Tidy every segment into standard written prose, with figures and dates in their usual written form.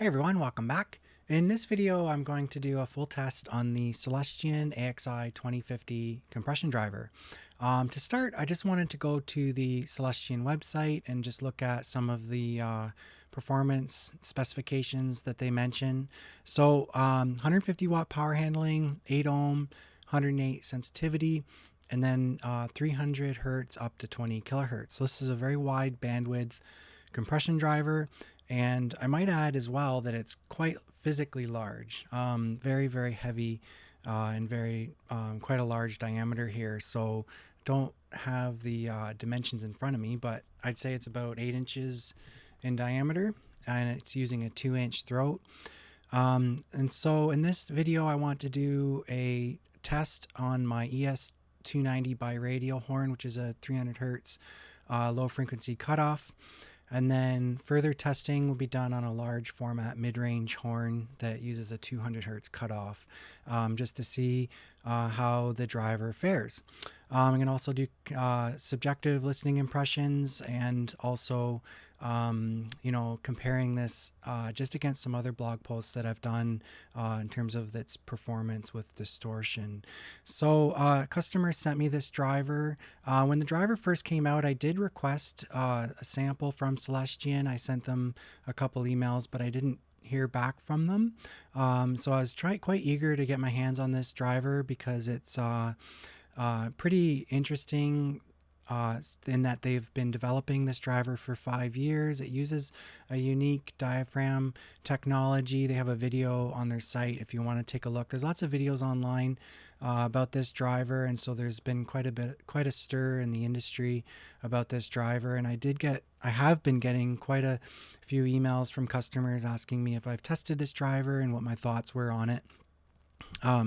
Hey everyone, welcome back. In this video, I'm going to do a full test on the Celestion Axi2050 compression driver. To start, I just wanted to go to the Celestion website and just look at some of the performance specifications that they mention. So 150 watt power handling, 8 ohm, 108 sensitivity, and then 300 hertz up to 20 kilohertz. So this is a very wide bandwidth compression driver. And I might add as well that it's quite physically large, very, very heavy and very quite a large diameter here. So don't have the dimensions in front of me, but I'd say it's about 8 inches in diameter and it's using a 2-inch throat. And so in this video, I want to do a test on my ES290 Biradial horn, which is a 300 hertz low frequency cutoff. And then further testing will be done on a large format mid-range horn that uses a 200 hertz cutoff, just to see how the driver fares. I'm going to also do subjective listening impressions and also comparing this just against some other blog posts that I've done in terms of its performance with distortion. So customers sent me this driver. When the driver first came out, I did request a sample from Celestion. I sent them a couple emails, but I didn't hear back from them. So I was quite eager to get my hands on this driver because it's pretty interesting in that they've been developing this driver for 5 years. It uses a unique diaphragm technology. They have a video on their site if you want to take a look. There's lots of videos online about this driver, and so there's been quite a stir in the industry about this driver. And I have been getting quite a few emails from customers asking me if I've tested this driver and what my thoughts were on it.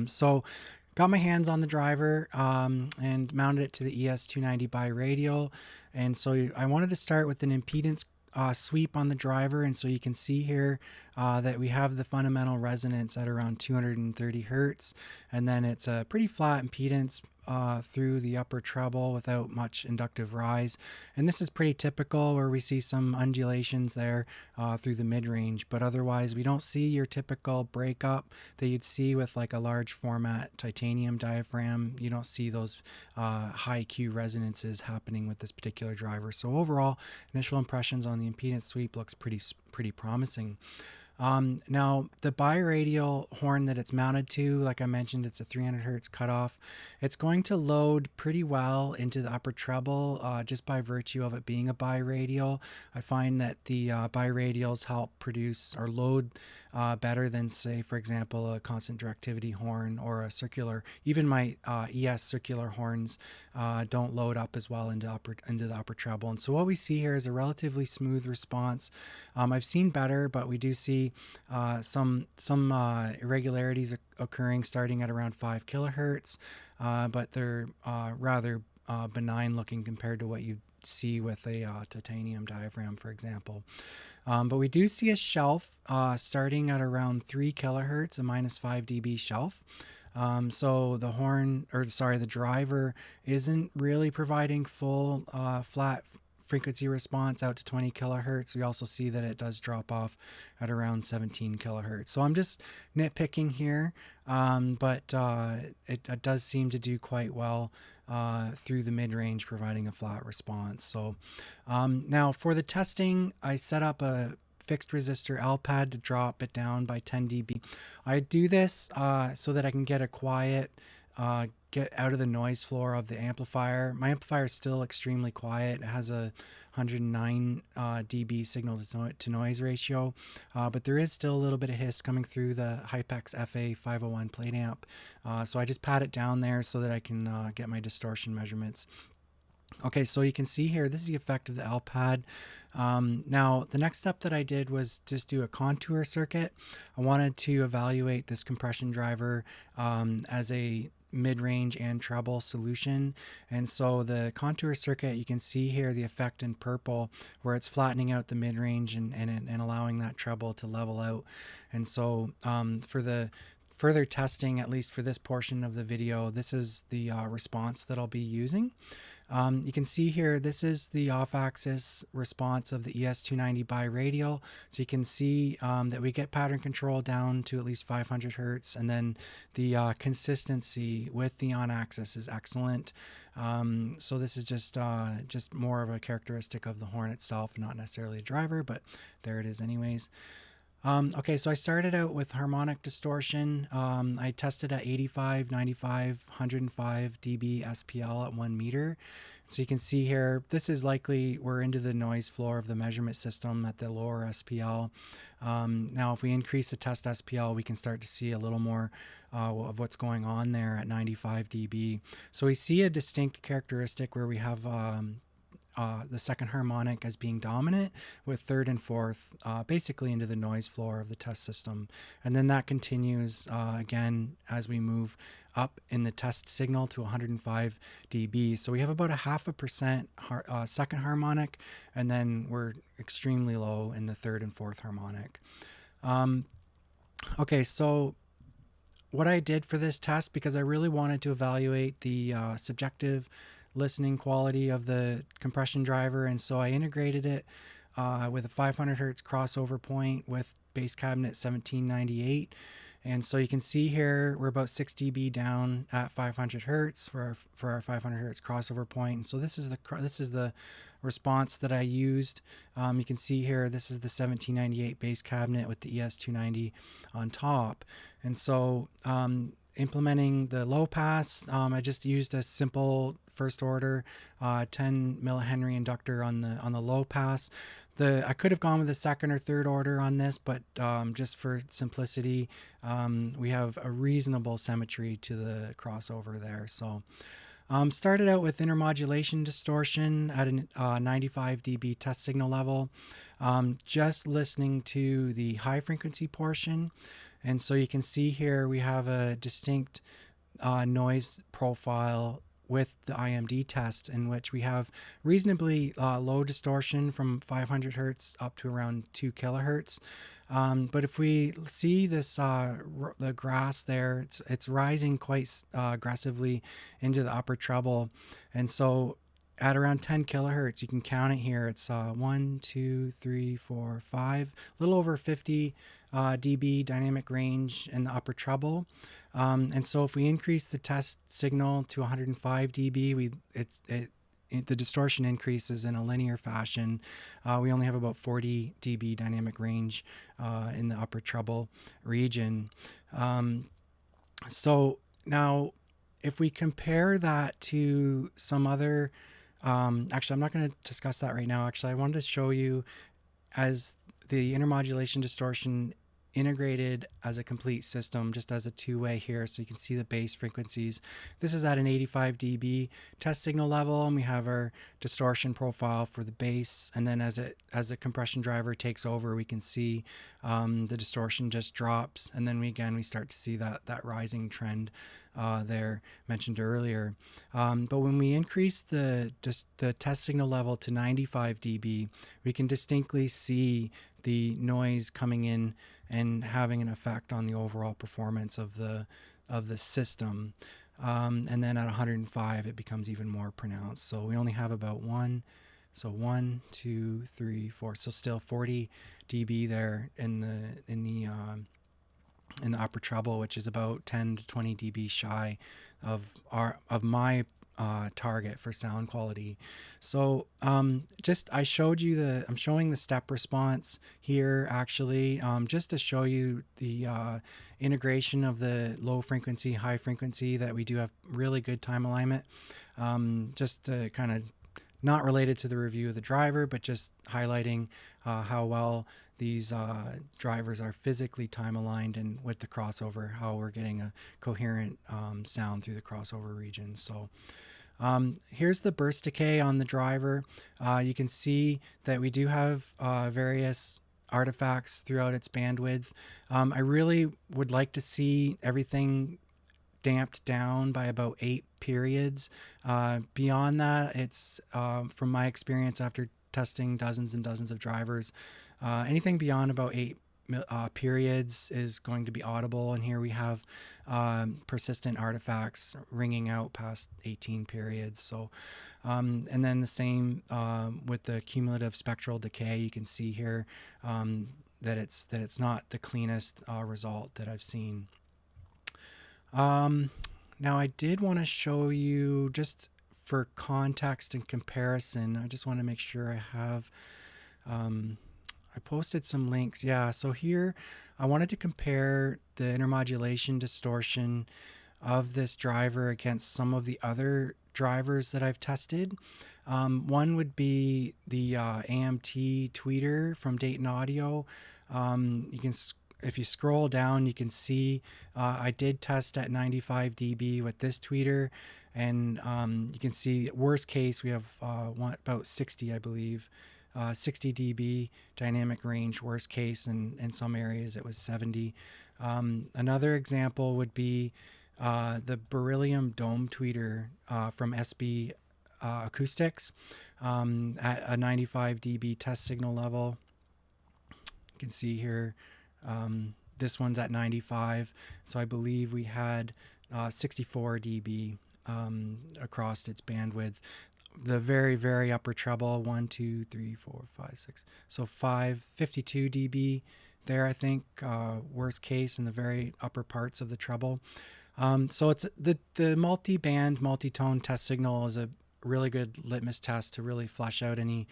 So got my hands on the driver and mounted it to the ES290 Biradial. And so I wanted to start with an impedance sweep on the driver. And so you can see here that we have the fundamental resonance at around 230 hertz. And then it's a pretty flat impedance through the upper treble without much inductive rise. And this is pretty typical where we see some undulations there through the mid-range, but otherwise we don't see your typical breakup that you'd see with like a large format titanium diaphragm. You don't see those high Q resonances happening with this particular driver. So overall, initial impressions on the impedance sweep looks pretty promising. Now the biradial horn that it's mounted to, like I mentioned, it's a 300 hertz cutoff. It's going to load pretty well into the upper treble just by virtue of it being a biradial. I find that the biradials help produce or load better than, say, for example, a constant directivity horn or a circular. Even my ES circular horns don't load up as well into the upper treble. And so what we see here is a relatively smooth response. I've seen better, but we do see some irregularities occurring starting at around 5 kilohertz, but they're rather benign looking compared to what you see with a titanium diaphragm, for example. But we do see a shelf starting at around 3 kilohertz, a minus 5 dB shelf. So the driver isn't really providing full flat frequency response out to 20 kilohertz. We also see that it does drop off at around 17 kilohertz. So I'm just nitpicking here, but it does seem to do quite well through the mid-range, providing a flat response. So now for the testing, I set up a fixed resistor L pad to drop it down by 10 dB. I do this so that I can get a quiet get out of the noise floor of the amplifier. My amplifier is still extremely quiet. It has a 109 dB signal to noise ratio, but there is still a little bit of hiss coming through the Hypex FA501 plate amp. So I just pat it down there so that I can get my distortion measurements. Okay, so you can see here, this is the effect of the L pad. Now, the next step that I did was just do a contour circuit. I wanted to evaluate this compression driver as a mid-range and treble solution. And so the contour circuit, you can see here the effect in purple where it's flattening out the mid-range and allowing that treble to level out. And so for the further testing, at least for this portion of the video, this is the response that I'll be using. You can see here, this is the off-axis response of the ES290 Biradial. So you can see that we get pattern control down to at least 500 hertz, and then the consistency with the on-axis is excellent. So this is just more of a characteristic of the horn itself, not necessarily a driver, but there it is anyways. Okay, so I started out with harmonic distortion. I tested at 85, 95, 105 dB SPL at 1 meter. So you can see here, this is likely, we're into the noise floor of the measurement system at the lower SPL. Now, if we increase the test SPL, we can start to see a little more of what's going on there at 95 dB. So we see a distinct characteristic where we have the second harmonic as being dominant, with third and fourth basically into the noise floor of the test system. And then that continues again as we move up in the test signal to 105 dB. So we have about a 0.5% second harmonic, and then we're extremely low in the third and fourth harmonic. Okay, so what I did for this test, because I really wanted to evaluate the subjective listening quality of the compression driver, and so I integrated it with a 500 hertz crossover point with base cabinet 1798. And so you can see here we're about 6 dB down at 500 hertz for our 500 hertz crossover point. And so this is the response that I used. You can see here this is the 1798 base cabinet with the ES290 on top. And so implementing the low pass, I just used a simple first order 10 millihenry inductor on the low pass. I could have gone with a second or third order on this, but just for simplicity, we have a reasonable symmetry to the crossover there. So started out with intermodulation distortion at a 95 dB test signal level, just listening to the high frequency portion. And so you can see here we have a distinct noise profile with the IMD test, in which we have reasonably low distortion from 500 hertz up to around 2 kilohertz. But if we see this, the grass there, it's rising quite aggressively into the upper treble. And so at around 10 kilohertz, you can count it here. It's 1, 2, 3, 4, 5, a little over 50 dB dynamic range in the upper treble. And so if we increase the test signal to 105 dB, the distortion increases in a linear fashion. We only have about 40 dB dynamic range in the upper treble region. So now if we compare that to some other actually, I'm not going to discuss that right now. Actually, I wanted to show you as the intermodulation distortion integrated as a complete system, just as a two-way here, so you can see the bass frequencies. This is at an 85 dB test signal level, and we have our distortion profile for the bass. And then as the compression driver takes over, we can see the distortion just drops, and then we start to see that rising trend there mentioned earlier. But when we increase the test signal level to 95 dB, we can distinctly see the noise coming in and having an effect on the overall performance of the system. And then at 105, it becomes even more pronounced. So we only have about 1, 2, 3, 4. So still 40 dB there in the upper treble, which is about 10 to 20 dB shy of my target for sound quality. So I'm showing the step response here actually, just to show you the integration of the low frequency, high frequency, that we do have really good time alignment. Just to kind of, not related to the review of the driver, but just highlighting how well these drivers are physically time aligned, and with the crossover, how we're getting a coherent sound through the crossover region. So here's the burst decay on the driver. You can see that we do have various artifacts throughout its bandwidth. I really would like to see everything damped down by about 8 periods. Beyond that, it's from my experience after testing dozens and dozens of drivers, anything beyond about 8 periods is going to be audible, and here we have persistent artifacts ringing out past 18 periods. So and then the same with the cumulative spectral decay. You can see here that it's not the cleanest result that I've seen. Now I did want to show you, just for context and comparison, I just want to make sure I have I posted some links. Yeah, so here I wanted to compare the intermodulation distortion of this driver against some of the other drivers that I've tested. One would be the AMT tweeter from Dayton Audio. You can, if you scroll down, you can see I did test at 95 dB with this tweeter, and you can see worst case we have about 60, I believe. 60 dB dynamic range, worst case, and in some areas it was 70. Another example would be the beryllium dome tweeter from SB Acoustics at a 95 dB test signal level. You can see here this one's at 95, so I believe we had 64 dB across its bandwidth. The very, very upper treble, 1, 2, 3, 4, 5, 6, so 52 dB there, I think, worst case in the very upper parts of the treble. So it's the multi-band, multi-tone test signal is a really good litmus test to really flesh out any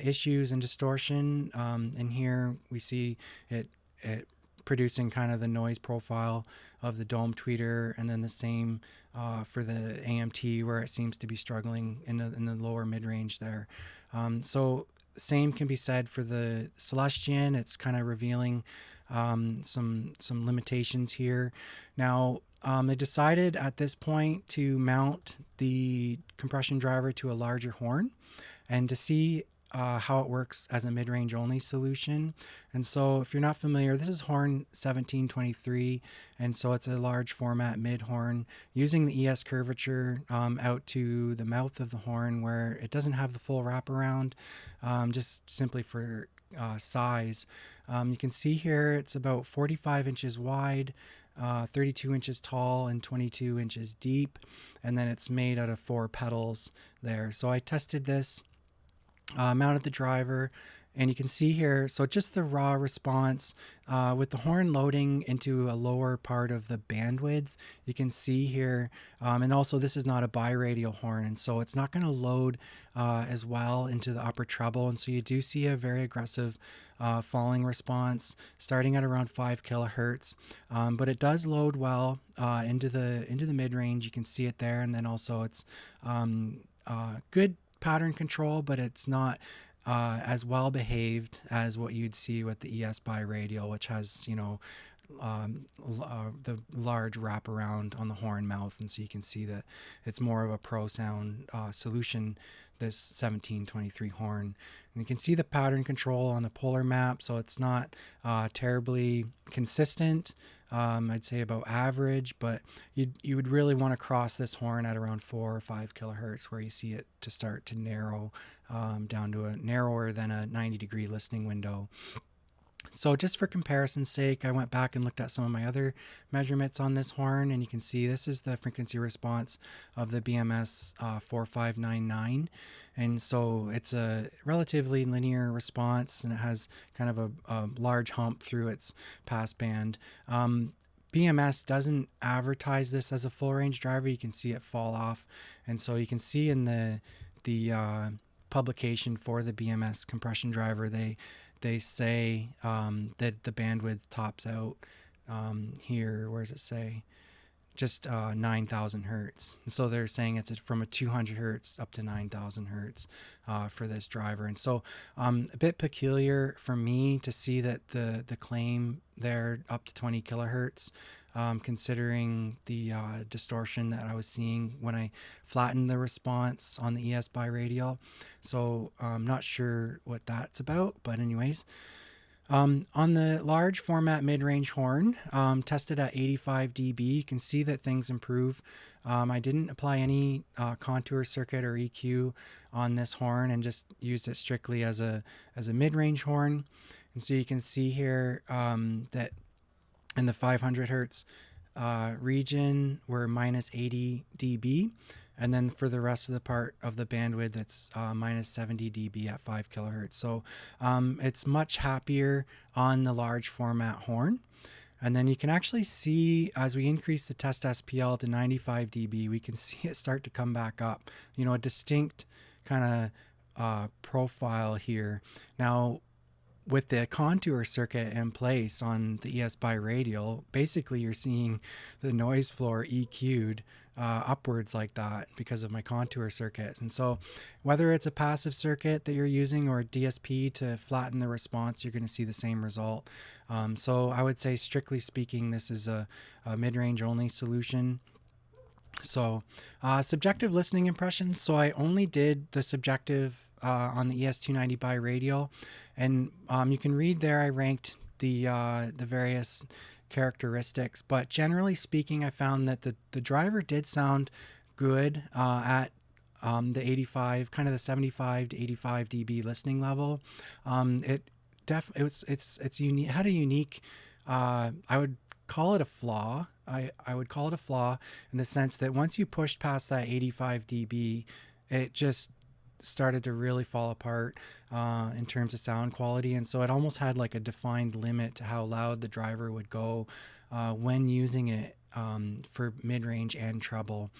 issues and distortion. And here we see it producing kind of the noise profile of the dome tweeter, and then the same for the AMT, where it seems to be struggling in the lower mid-range there. So same can be said for the Celestion. It's kind of revealing some limitations here. Now they decided at this point to mount the compression driver to a larger horn and to see how it works as a mid-range only solution. And so if you're not familiar, this is horn 1723, and so it's a large format mid horn using the ES curvature out to the mouth of the horn, where it doesn't have the full wraparound, just simply for size. You can see here it's about 45 inches wide, 32 inches tall, and 22 inches deep, and then it's made out of 4 pedals there. So I tested this, mounted the driver, and you can see here, so just the raw response with the horn loading into a lower part of the bandwidth, you can see here, and also this is not a biradial horn, and so it's not going to load as well into the upper treble, and so you do see a very aggressive falling response starting at around 5 kilohertz, but it does load well into the mid-range. You can see it there, and then also it's good pattern control, but it's not as well behaved as what you'd see with the ES biradial, which has, you know, the large wraparound on the horn mouth, and so you can see that it's more of a pro sound solution, this 1723 horn. And you can see the pattern control on the polar map, so it's not terribly consistent. I'd say about average, but you would really want to cross this horn at around 4 or 5 kilohertz, where you see it to start to narrow down to a narrower than a 90-degree listening window. So just for comparison's sake, I went back and looked at some of my other measurements on this horn, and you can see this is the frequency response of the BMS 4599. And so it's a relatively linear response, and it has kind of a large hump through its passband. BMS doesn't advertise this as a full range driver. You can see it fall off, and so you can see in the publication for the BMS compression driver, they say that the bandwidth tops out here. Where does it say? Just 9,000 hertz. So they're saying it's from a 200 hertz up to 9,000 hertz for this driver. And so a bit peculiar for me to see that the claim there up to 20 kilohertz, considering the distortion that I was seeing when I flattened the response on the ES biradial. So I'm not sure what that's about, but anyways. On the large format mid-range horn, tested at 85 dB, you can see that things improve. I didn't apply any contour circuit or EQ on this horn, and just used it strictly as a mid-range horn. And so you can see here that in the 500 hertz region, we're minus 80 dB. And then for the rest of the part of the bandwidth, it's minus 70 dB at 5 kilohertz. So it's much happier on the large format horn. And then you can actually see as we increase the test SPL to 95 dB, we can see it start to come back up. You know, a distinct kind of profile here. Now, with the contour circuit in place on the ES Biradial, basically you're seeing the noise floor EQ'd upwards like that because of my contour circuits. And so whether it's a passive circuit that you're using or a DSP to flatten the response, you're going to see the same result. So I would say, strictly speaking, this is a mid-range only solution. So subjective listening impressions. So I only did the subjective on the ES290 Biradial, and you can read there I ranked the various characteristics, but generally speaking, I found that the driver did sound good at the 85, kind of the 75 to 85 dB listening level. It's unique. Had a unique. I would call it a flaw. I would call it a flaw in the sense that once you pushed past that 85 dB, it just started to really fall apart in terms of sound quality. And so it almost had like a defined limit to how loud the driver would go when using it for mid-range and treble.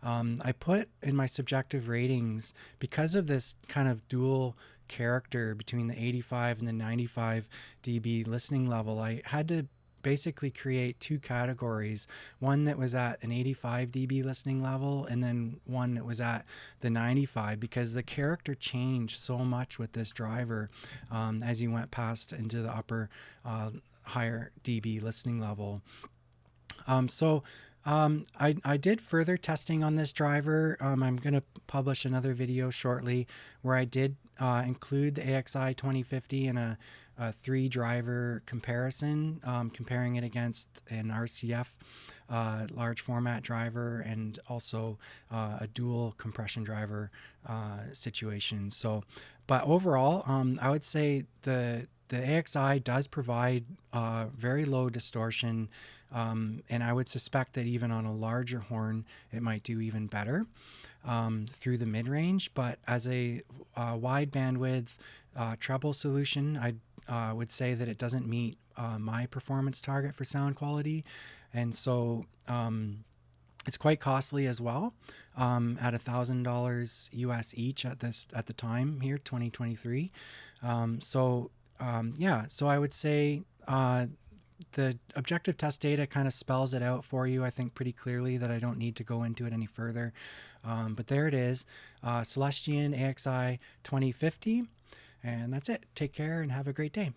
I put in my subjective ratings, because of this kind of dual character between the 85 and the 95 dB listening level, I had to basically create two categories, one that was at an 85 dB listening level and then one that was at the 95, because the character changed so much with this driver as you went past into the upper higher dB listening level. I did further testing on this driver. I'm going to publish another video shortly where I did include the AXI2050 in a 3-driver comparison, comparing it against an RCF large format driver and also a dual compression driver situation. So, but overall, I would say the AXI does provide very low distortion, and I would suspect that even on a larger horn, it might do even better through the mid-range. But as a wide bandwidth treble solution, I would say that it doesn't meet my performance target for sound quality, and so it's quite costly as well, at $1,000 US each at the time here, 2023. So I would say the objective test data kind of spells it out for you, I think, pretty clearly, that I don't need to go into it any further. But there it is, Celestion Axi 2050, and that's it. Take care and have a great day.